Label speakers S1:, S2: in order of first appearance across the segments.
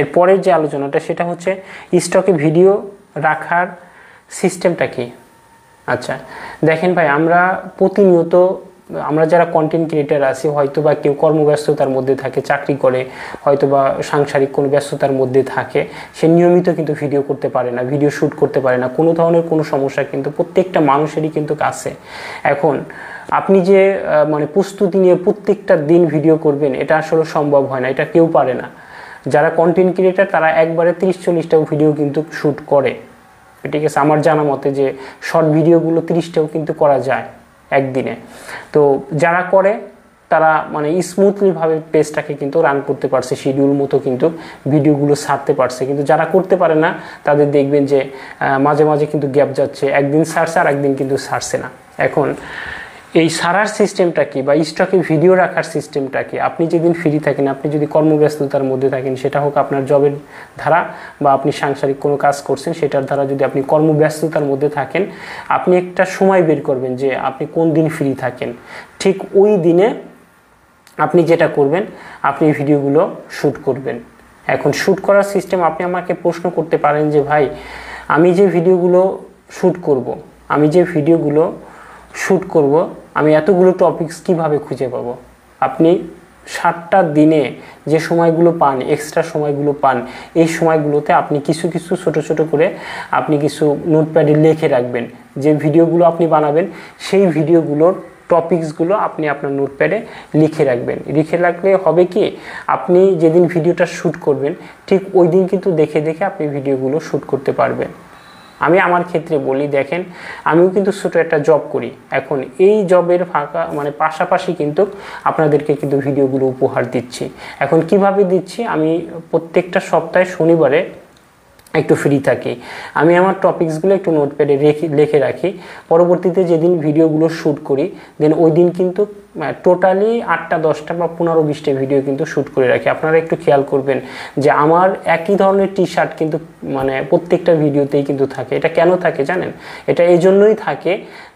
S1: এরপরের যে আলোচনাটা সেটা হচ্ছে স্টকে ভিডিও রাখার সিস্টেমটা কি। আচ্ছা দেখেন ভাই, আমরা প্রতিনিয়ত আমরা যারা কন্টেন্ট ক্রিয়েটার আছি, হয়তো বা কেউ কর্মব্যস্ততার মধ্যে থাকে, চাকরি করে, হয়তো বা সাংসারিক কোনো ব্যস্ততার মধ্যে থাকে, সে নিয়মিত কিন্তু ভিডিও করতে পারে না, ভিডিও শ্যুট করতে পারে না, কোনো ধরনের কোনো সমস্যা কিন্তু প্রত্যেকটা মানুষেরই কিন্তু আছে। এখন আপনি যে মানে প্রস্তুতি নিয়ে প্রত্যেকটা দিন ভিডিও করবেন, এটা আসলে সম্ভব হয় না, এটা কেউ পারে না। যারা কন্টেন্ট ক্রিয়েটার তারা একবারে 30-40টা ভিডিও কিন্তু শ্যুট করে, ঠিক আছে। আমার জানা মতে যে শর্ট ভিডিওগুলো 30টাও কিন্তু করা যায় একদিনে। তো যারা করে তারা মানে স্মুথলিভাবে পেজটাকে কিন্তু রান করতে পারছে, শিডিউল মতো কিন্তু ভিডিওগুলো ছাড়তে পারছে। কিন্তু যারা করতে পারে না তাদের দেখবেন যে মাঝে মাঝে কিন্তু গ্যাপ যাচ্ছে, একদিন ছাড়ছে আর একদিন কিন্তু ছাড়ছে না। এখন এই সারার সিস্টেমটা কি বা স্টকে ভিডিও রাখার সিস্টেমটা কি? আপনি যেদিন ফ্রি থাকেন, আপনি যদি কর্মব্যস্ততার মধ্যে থাকেন, সেটা হোক আপনার জবের ধারা বা আপনি সাংসারিক কোনো কাজ করছেন সেটার দ্বারা, যদি আপনি কর্মব্যস্ততার মধ্যে থাকেন, আপনি একটা সময় বের করবেন যে আপনি কোন দিন ফ্রি থাকেন। ঠিক ওই দিনে আপনি যেটা করবেন, আপনি ভিডিওগুলো শ্যুট করবেন। এখন শ্যুট করার সিস্টেম, আপনি আমাকে প্রশ্ন করতে পারেন যে ভাই আমি যে ভিডিওগুলো শ্যুট করব আমি এতগুলো টপিকস কিভাবে খুঁজে পাবো? আপনি 7টা দিনে যে সময়গুলো পান, এক্সট্রা সময়গুলো পান, এই সময়গুলোতে আপনি কিছু কিছু ছোট ছোট করে আপনি কিছু নোটপ্যাডে লিখে রাখবেন। যে ভিডিওগুলো আপনি বানাবেন সেই ভিডিওগুলোর টপিকসগুলো আপনি আপনার নোটপ্যাডে লিখে রাখবেন। লিখে রাখলে হবে কি, আপনি যেদিন ভিডিওটা শ্যুট করবেন ঠিক ওই দিন কিন্তু দেখে দেখে আপনি ভিডিওগুলো শ্যুট করতে পারবেন। আমি আমার ক্ষেত্রে বলি, দেখেন আমিও কিন্তু ছোটো একটা জব করি। এখন এই জবের মানে পাশাপাশি কিন্তু আপনাদেরকে কিন্তু ভিডিওগুলো উপহার দিচ্ছি। এখন কিভাবে দিচ্ছি, আমি প্রত্যেকটা সপ্তাহে শনিবারে একটু ফ্রি থাকি, আমি আমার টপিকসগুলো একটু নোটপ্যাডে লিখে রাখি। পরবর্তীতে যেদিন ভিডিওগুলো শ্যুট করি দেন ওই দিন কিন্তু টোটালি 8টা 10টা বা 15-20টা ভিডিও কিন্তু শ্যুট করে রাখি। আপনারা একটু খেয়াল করবেন যে আমার একই ধরনের টি শার্ট কিন্তু মানে প্রত্যেকটা ভিডিওতেই কিন্তু থাকে। এটা কেন থাকে জানেন? এটা এই জন্যই থাকে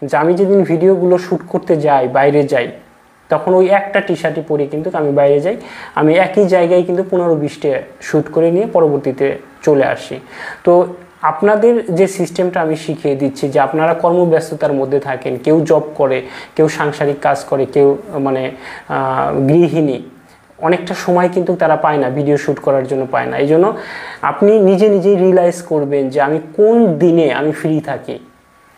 S1: যে আমি যেদিন ভিডিওগুলো শ্যুট করতে যাই, বাইরে যাই, তখন ওই একটা টি শার্টই পরে কিন্তু আমি বাইরে যাই, আমি একই জায়গায় কিন্তু 15-20টা শ্যুট করে নিয়ে পরবর্তীতে চলে আসি। তো আপনাদের যে সিস্টেমটা আমি শিখিয়ে দিচ্ছি, যে আপনারা কর্মব্যস্ততার মধ্যে থাকেন, কেউ জব করে, কেউ সাংসারিক কাজ করে, কেউ মানে গৃহিণী, অনেকটা সময় কিন্তু তারা পায় না, ভিডিও শ্যুট করার জন্য পায় না। এই জন্য আপনি নিজে নিজেই রিয়েলাইজ করবেন যে আমি কোন দিনে আমি ফ্রি থাকি,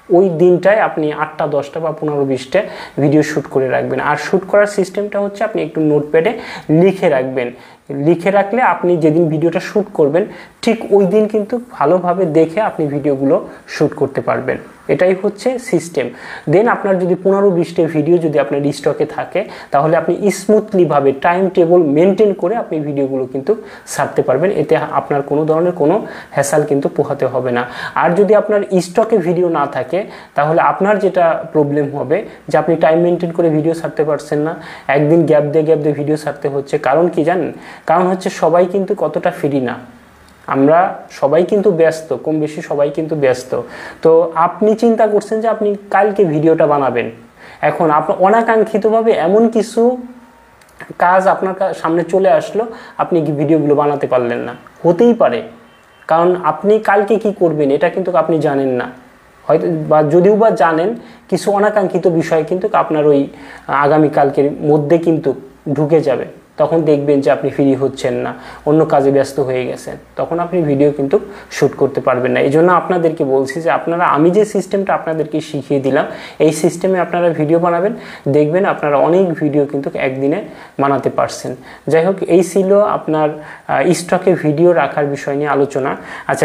S1: ওই দিনটায় আপনি 8টা 10টা বা 15-20টা ভিডিও শ্যুট করে রাখবেন। আর শ্যুট করার সিস্টেমটা হচ্ছে আপনি একটু নোটপ্যাডে লিখে রাখবেন। লিখে রাখলে আপনি যেদিন ভিডিওটা শ্যুট করবেন ঠিক ওই দিন কিন্তু ভালোভাবে দেখে আপনি ভিডিওগুলো শ্যুট করতে পারবেন। এটাই হচ্ছে সিস্টেম। দেন আপনার যদি 15-20টা ভিডিও যদি আপনার স্টকে থাকে, তাহলে আপনি স্মুথলিভাবে টাইম টেবল মেনটেন করে আপনি ভিডিওগুলো কিন্তু ছাড়তে পারবেন। এতে আপনার কোনো ধরনের কোনো হ্যাসাল কিন্তু পোহাতে হবে না। আর যদি আপনার স্টকে ভিডিও না থাকে, তাহলে আপনার যেটা প্রবলেম হবে যে আপনি টাইম মেনটেন করে ভিডিও ছাড়তে পারছেন না, একদিন গ্যাপ দিয়ে ভিডিও ছাড়তে হচ্ছে। কারণ কি জানেন? কারণ হচ্ছে সবাই কিন্তু কতটা ফ্রি না, আমরা সবাই কিন্তু ব্যস্ত, কম বেশি সবাই কিন্তু ব্যস্ত। তো আপনি চিন্তা করছেন যে আপনি কালকে ভিডিওটা বানাবেন, এখন আপনার অনাকাঙ্ক্ষিতভাবে এমন কিছু কাজ আপনার সামনে চলে আসলো, আপনি কি ভিডিওগুলো বানাতে পারলেন না। হতেই পারে, কারণ আপনি কালকে কি করবেন এটা কিন্তু আপনি জানেন না, হয়তো বা যদিও বা জানেন, কিছু অনাকাঙ্ক্ষিত বিষয় কিন্তু আপনার ওই আগামীকালকের মধ্যে কিন্তু ঢুকে যাবে। তখন দেখবেন যে আপনি ফ্রি হচ্ছেন না, অন্য কাজে ব্যস্ত হয়ে গেছেন, তখন আপনি ভিডিও কিন্তু শ্যুট করতে পারবেন না। এই জন্য আপনাদেরকে বলছি যে আপনারা, আমি যে সিস্টেমটা আপনাদেরকে শিখিয়ে দিলাম, এই সিস্টেমে আপনারা ভিডিও বানাবেন, দেখবেন আপনারা অনেক ভিডিও কিন্তু একদিনে বানাতে পারছেন। যাই হোক, এই ছিল আপনার স্টকে ভিডিও রাখার বিষয় নিয়ে আলোচনা। আচ্ছা।